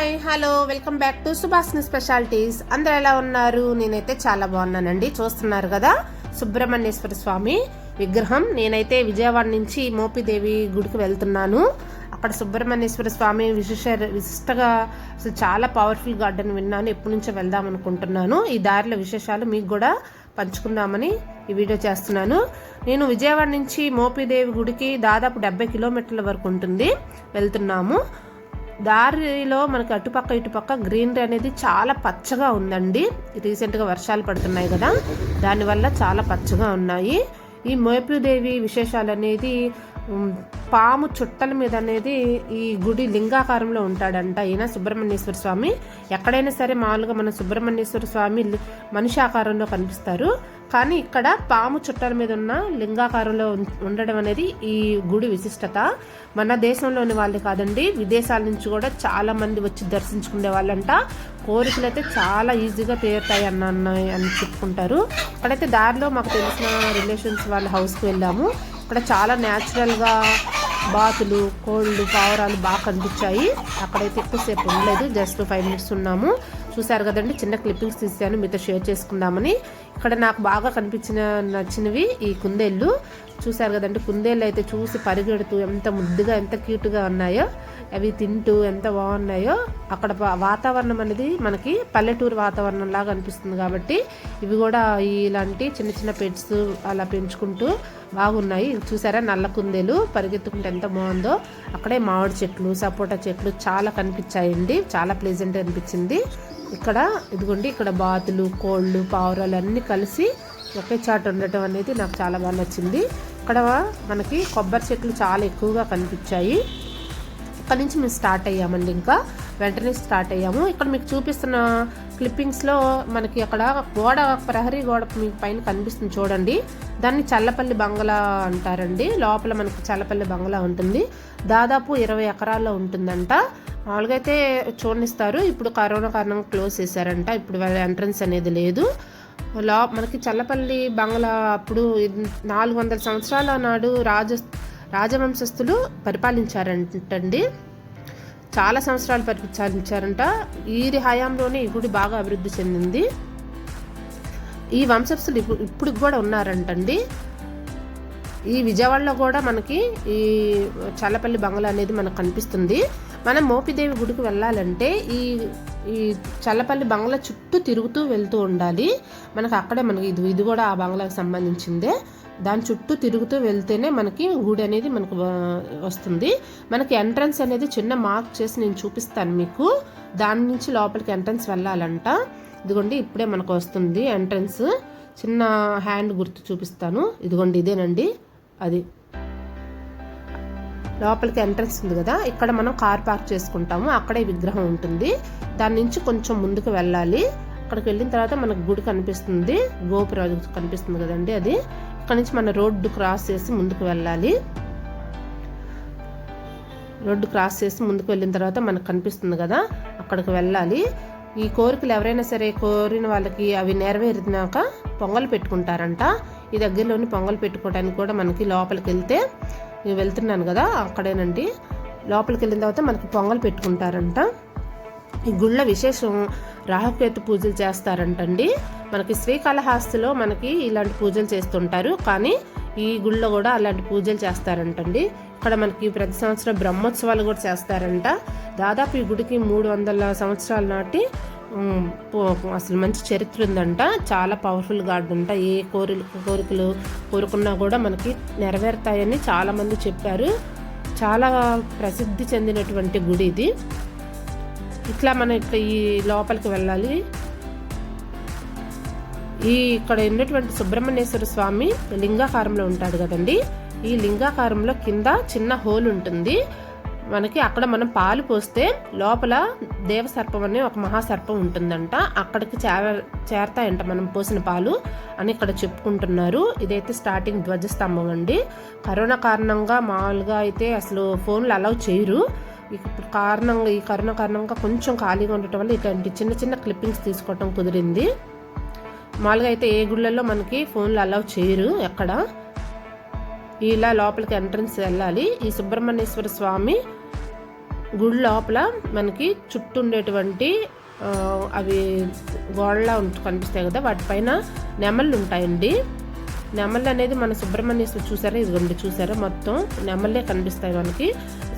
Hi hello welcome back to Subhashini specialities. అందరూ ఎలా ఉన్నారు? నేనైతే చాలా బాగున్నానండి. చూస్తున్నారు కదా సుబ్రహ్మణ్యేశ్వర స్వామి విగ్రహం. నేనైతే విజయవాడ నుంచి మోపిదేవి గుడికి వెళ్తున్నాను. అక్కడ సుబ్రహ్మణ్యేశ్వర స్వామి విశిష్టగా అసలు చాలా పవర్ఫుల్ గార్డెన్ విన్నాను. ఎప్పటి నుంచో వెళ్దాం అనుకుంటున్నాను. ఈ దారిలో విశేషాలు మీకు కూడా పంచుకుందామని ఈ వీడియో చేస్తున్నాను. నేను విజయవాడ నుంచి మోపిదేవి గుడికి దాదాపు 70 కిలోమీటర్ల వరకు ఉంటుంది. వెళ్తున్నాము. దారిలో మనకి అటుపక్క ఇటుపక్క గ్రీనరీ అనేది చాలా పచ్చగా ఉందండి. రీసెంట్గా వర్షాలు పడుతున్నాయి కదా, దానివల్ల చాలా పచ్చగా ఉన్నాయి. ఈ మోపిదేవి విశేషాలు అనేది పాము చుట్టల మీద అనేది ఈ గుడి లింగాకారంలో ఉంటాడంట. ఈయన సుబ్రహ్మణ్యేశ్వర స్వామి. ఎక్కడైనా సరే మామూలుగా మన సుబ్రహ్మణ్యేశ్వర స్వామి మనిషి ఆకారంలో కనిపిస్తారు, కానీ ఇక్కడ పాము చుట్టల మీద ఉన్న లింగాకారంలో ఉండడం అనేది ఈ గుడి విశిష్టత. మన దేశంలోని వాళ్ళే కాదండి, విదేశాల నుంచి కూడా చాలా మంది వచ్చి దర్శించుకునే వాళ్ళంట. కోరికలు అయితే చాలా ఈజీగా తీరుతాయి అని చెప్పుకుంటారు. అక్కడైతే దారిలో మాకు తెలిసిన రిలేషన్స్ వాళ్ళ హౌస్కి వెళ్ళాము. అక్కడ చాలా న్యాచురల్గా బాతులు, కోళ్ళు, పావురాలు బాగా కనిపించాయి. అక్కడైతే ఎక్కువసేపు ఉండలేదు, జస్ట్ 5 మినిట్స్ ఉన్నాము. చూసారు కదండి, చిన్న క్లిప్పింగ్స్ తీసాను మీతో షేర్ చేసుకుందామని. ఇక్కడ నాకు బాగా నచ్చినవి ఈ కుందేళ్ళు. చూసారు కదండి, కుందేళ్ళు అయితే చూసి పరిగెడుతూ ఎంత ముద్దుగా ఎంత క్యూట్గా ఉన్నాయో, అవి తింటూ ఎంత బాగున్నాయో. అక్కడ వాతావరణం అనేది మనకి పల్లెటూరు వాతావరణం లాగా అనిపిస్తుంది. కాబట్టి ఇవి కూడా ఇలాంటి చిన్న చిన్న పెట్స్ అలా పెంచుకుంటూ బాగున్నాయి. చూసారా, నల్ల కుందేలు పరిగెత్తుకుంటే ఎంత బాగుందో. అక్కడే మామిడి చెట్లు, సపోటా చెట్లు చాలా కనిపించాయండి. చాలా ప్లెజెంట్ అనిపించింది. ఇక్కడ ఇదిగోండి, ఇక్కడ బాతులు, కోళ్ళు, పావురాలు అన్నీ కలిసి ఒకే చాటు ఉండటం అనేది నాకు చాలా బాగా నచ్చింది. ఇక్కడ మనకి కొబ్బరి చెట్లు చాలా ఎక్కువగా కనిపించాయి. ఇక్కడ నుంచి మేము స్టార్ట్ అయ్యామండి. ఇంకా వెంటనే స్టార్ట్ అయ్యాము. ఇక్కడ మీకు చూపిస్తున్న క్లిప్పింగ్స్లో మనకి అక్కడ గోడ, ప్రహరీ గోడ మీకు పైన కనిపిస్తుంది చూడండి. దాన్ని చల్లపల్లి బంగ్లా అంటారండి. లోపల మనకి చల్లపల్లి బంగ్లా ఉంటుంది. దాదాపు 20 ఎకరాల్లో ఉంటుందంట. మామూలుగా అయితే చూడనిస్తారు, ఇప్పుడు కరోనా కారణంగా క్లోజ్ చేశారంట. ఇప్పుడు ఎంట్రన్స్ అనేది లేదు. మనకి చల్లపల్లి బంగ్లా అప్పుడు 400 సంవత్సరాల నాడు రాజవంశస్థులు పరిపాలించారంటండి. చాలా సంవత్సరాలు పరిపాలించారంట. ఈ హయాంలోనే ఈ గుడి బాగా అభివృద్ధి చెందింది. ఈ వంశస్థులు ఇప్పుడు కూడా ఉన్నారంటండి. ఈ విజయవాడలో కూడా మనకి ఈ చల్లపల్లి బంగ్లా అనేది మనకు కనిపిస్తుంది. మనం మోపిదేవి గుడికి వెళ్ళాలంటే ఈ చల్లపల్లి బంగ్లా చుట్టూ తిరుగుతూ వెళ్తూ ఉండాలి. మనకి అక్కడే మనకి ఇది కూడా ఆ బంగ్లాకి సంబంధించిందే. దాని చుట్టూ తిరుగుతూ వెళ్తేనే మనకి గుడి అనేది మనకు వస్తుంది. మనకి ఎంట్రన్స్ అనేది చిన్న మార్క్ చేసి నేను చూపిస్తాను మీకు. దాని నుంచి లోపలికి ఎంట్రన్స్ వెళ్ళాలంట. ఇదిగోండి, ఇప్పుడే మనకు వస్తుంది ఎంట్రన్స్. చిన్న హ్యాండ్ గుర్తు చూపిస్తాను. ఇదిగోండి, ఇదేనండి అది. లోపలికి ఎంట్రన్స్ ఉంది కదా, ఇక్కడ మనం కార్ పార్క్ చేసుకుంటాము. అక్కడే విగ్రహం ఉంటుంది. దాని నుంచి కొంచెం ముందుకు వెళ్ళాలి. అక్కడికి వెళ్ళిన తర్వాత మనకు గుడి కనిపిస్తుంది, గోపురం కనిపిస్తుంది కదండి అది. ఇక్కడ నుంచి మన రోడ్డు క్రాస్ చేసి ముందుకు వెళ్ళాలి. రోడ్డు క్రాస్ చేసి ముందుకు వెళ్ళిన తర్వాత మనకు కనిపిస్తుంది కదా, అక్కడికి వెళ్ళాలి. ఈ కోరికలు ఎవరైనా సరే కోరిన వాళ్ళకి అవి నెరవేరినాక పొంగల్ పెట్టుకుంటారంట. ఈ దగ్గరలోని పొంగల్ పెట్టుకోవడానికి కూడా మనకి లోపలికి వెళ్తే, నేను వెళ్తున్నాను కదా అక్కడేనండి, లోపలికి వెళ్ళిన తర్వాత మనకి పొంగల్ పెట్టుకుంటారంట. ఈ గుళ్ళ విశేషం రాహుకేతు పూజలు చేస్తారంటండి. మనకి శ్రీకాళహస్తిలో మనకి ఇలాంటి పూజలు చేస్తుంటారు, కానీ ఈ గుళ్ళో కూడా అలాంటి పూజలు చేస్తారంటండి. ఇక్కడ మనకి ప్రతి సంవత్సరం బ్రహ్మోత్సవాలు కూడా చేస్తారంట. దాదాపు ఈ గుడికి 300 సంవత్సరాల నాటి అసలు మంచి చరిత్ర ఉందంట. చాలా పవర్ఫుల్ గాడ్ అంట. ఏ కోరికలు కోరుకున్నా కూడా మనకి నెరవేరుతాయని చాలా మంది చెప్పారు. చాలా ప్రసిద్ధి చెందినటువంటి గుడి ఇది. ఇట్లా మనం ఇట్లా ఈ లోపలికి వెళ్ళాలి. ఇక్కడ ఉన్నటువంటి సుబ్రహ్మణ్యేశ్వర స్వామి లింగాకారంలో ఉంటాడు కదండి. ఈ లింగాకారంలో కింద చిన్న హోల్ ఉంటుంది మనకి. అక్కడ మనం పాలు పోస్తే లోపల దేవసర్పం అనే ఒక మహాసర్పం ఉంటుందంట. అక్కడికి చేరతాయంట మనం పోసిన పాలు అని ఇక్కడ చెప్పుకుంటున్నారు. ఇదైతే స్టార్టింగ్ ధ్వజస్తంభం అండి. కరోనా కారణంగా మామూలుగా అయితే అసలు ఫోన్లు అలౌ చేయరు. ఈ కరోనా కారణంగా కొంచెం ఖాళీగా ఉండటం వల్ల ఇట్లాంటి చిన్న చిన్న క్లిప్పింగ్స్ తీసుకోవటం కుదిరింది. మామూలుగా అయితే ఏ గుళ్ళల్లో మనకి ఫోన్లు అలౌ చేయరు ఎక్కడ. ఇలా లోపలికి ఎంట్రన్స్ వెళ్ళాలి. ఈ సుబ్రహ్మణ్యేశ్వర స్వామి గుడి లోపల మనకి చుట్టూ ఉండేటువంటి అవి గోడలా కనిపిస్తాయి కదా, వాటిపైన నెమళ్ళు ఉంటాయండి. నెమళ్ళు అనేది మన సుబ్రహ్మణ్యేశ్వర చూసారా, ఇదిగోండి చూసారా, మొత్తం నెమళ్ళే కనిపిస్తాయి మనకి.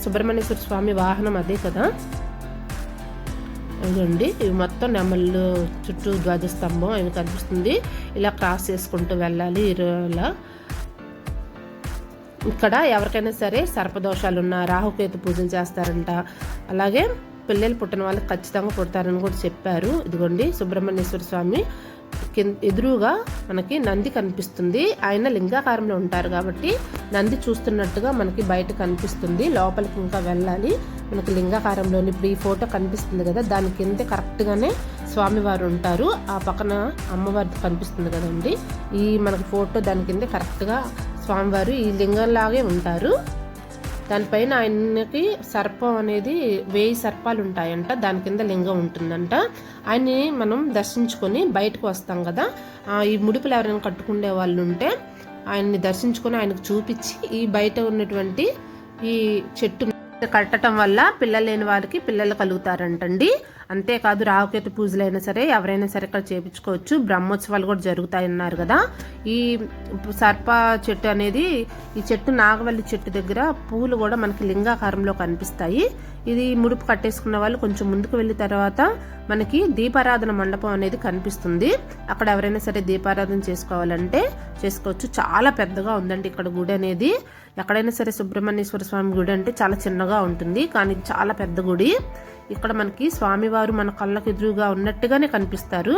సుబ్రహ్మణ్యేశ్వర స్వామి వాహనం అదే కదా, ఇదిగోండి ఇవి మొత్తం నెమళ్ళు, చుట్టూ ధ్వజస్తంభం అవి కనిపిస్తుంది. ఇలా క్రాస్ చేసుకుంటూ వెళ్ళాలి. ఇలా ఇక్కడ ఎవరికైనా సరే సర్పదోషాలు ఉన్న, రాహుకేతు పూజలు చేస్తారంట. అలాగే పిల్లలు పుట్టిన వాళ్ళకి ఖచ్చితంగా పుడతారని కూడా చెప్పారు. ఇదిగోండి సుబ్రహ్మణ్యేశ్వర స్వామి ఎదురుగా మనకి నంది కనిపిస్తుంది. ఆయన లింగాకారంలో ఉంటారు కాబట్టి నంది చూస్తున్నట్టుగా మనకి బయట కనిపిస్తుంది. లోపలికి ఇంకా వెళ్ళాలి. మనకి లింగాకారంలోని ఇప్పుడు ఈ ఫోటో కనిపిస్తుంది కదా, దాని కింద కరెక్ట్గానే స్వామివారు ఉంటారు. ఆ పక్కన అమ్మవారి కనిపిస్తుంది కదండి, ఈ మనకి ఫోటో దాని కింద కరెక్ట్గా స్వామివారు ఈ లింగంలాగే ఉంటారు. దానిపైన ఆయనకి సర్పం అనేది 1000 సర్పాలు ఉంటాయంట, దాని కింద లింగం ఉంటుందంట. ఆయన్ని మనం దర్శించుకొని బయటకు వస్తాం కదా, ఈ ముడుపులు ఎవరైనా కట్టుకునే వాళ్ళు ఉంటే ఆయన్ని దర్శించుకొని ఆయనకు చూపించి ఈ బయట ఉన్నటువంటి ఈ చెట్టు కట్టడం వల్ల పిల్లలు లేని వారికి పిల్లలు కలుగుతారంటండి. అంతేకాదు రాహుకేతు పూజలైనా సరే ఎవరైనా సరే ఇక్కడ చేయించుకోవచ్చు. బ్రహ్మోత్సవాలు కూడా జరుగుతాయన్నారు కదా. ఈ సర్ప చెట్టు అనేది, ఈ చెట్టు నాగవల్లి చెట్టు దగ్గర పూలు కూడా మనకి లింగాకారంలో కనిపిస్తాయి. ఇది ముడుపు కట్టేసుకున్న వాళ్ళు కొంచెం ముందుకు వెళ్ళిన తర్వాత మనకి దీపారాధన మండపం అనేది కనిపిస్తుంది. అక్కడ ఎవరైనా సరే దీపారాధన చేసుకోవాలంటే చేసుకోవచ్చు. చాలా పెద్దగా ఉందండి ఇక్కడ గుడి అనేది. ఎక్కడైనా సరే సుబ్రహ్మణ్యేశ్వర స్వామి గుడి అంటే చాలా చిన్నగా ఉంటుంది, కానీ చాలా పెద్ద గుడి. ఇక్కడ మనకి స్వామివారు మన కళ్ళకు ఎదురుగా ఉన్నట్టుగానే కనిపిస్తారు.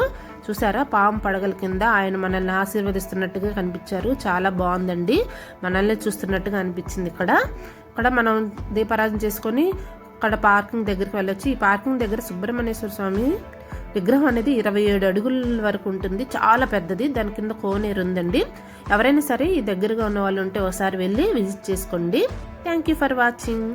చూసారా, పాము పడగల కింద ఆయన మనల్ని ఆశీర్వదిస్తున్నట్టుగా కనిపించారు. చాలా బాగుందండి, మనల్ని చూస్తున్నట్టుగా అనిపించింది. ఇక్కడ మనం దీపారాధన చేసుకొని అక్కడ పార్కింగ్ దగ్గరికి వెళ్ళొచ్చు. ఈ పార్కింగ్ దగ్గర సుబ్రహ్మణ్యేశ్వర స్వామి విగ్రహం అనేది 27 అడుగుల వరకు ఉంటుంది, చాలా పెద్దది. దాని కింద కోనేరు ఉందండి. ఎవరైనా సరే ఈ దగ్గరగా ఉన్న వాళ్ళు ఉంటే ఒకసారి వెళ్ళి విజిట్ చేసుకోండి. Thank you for watching.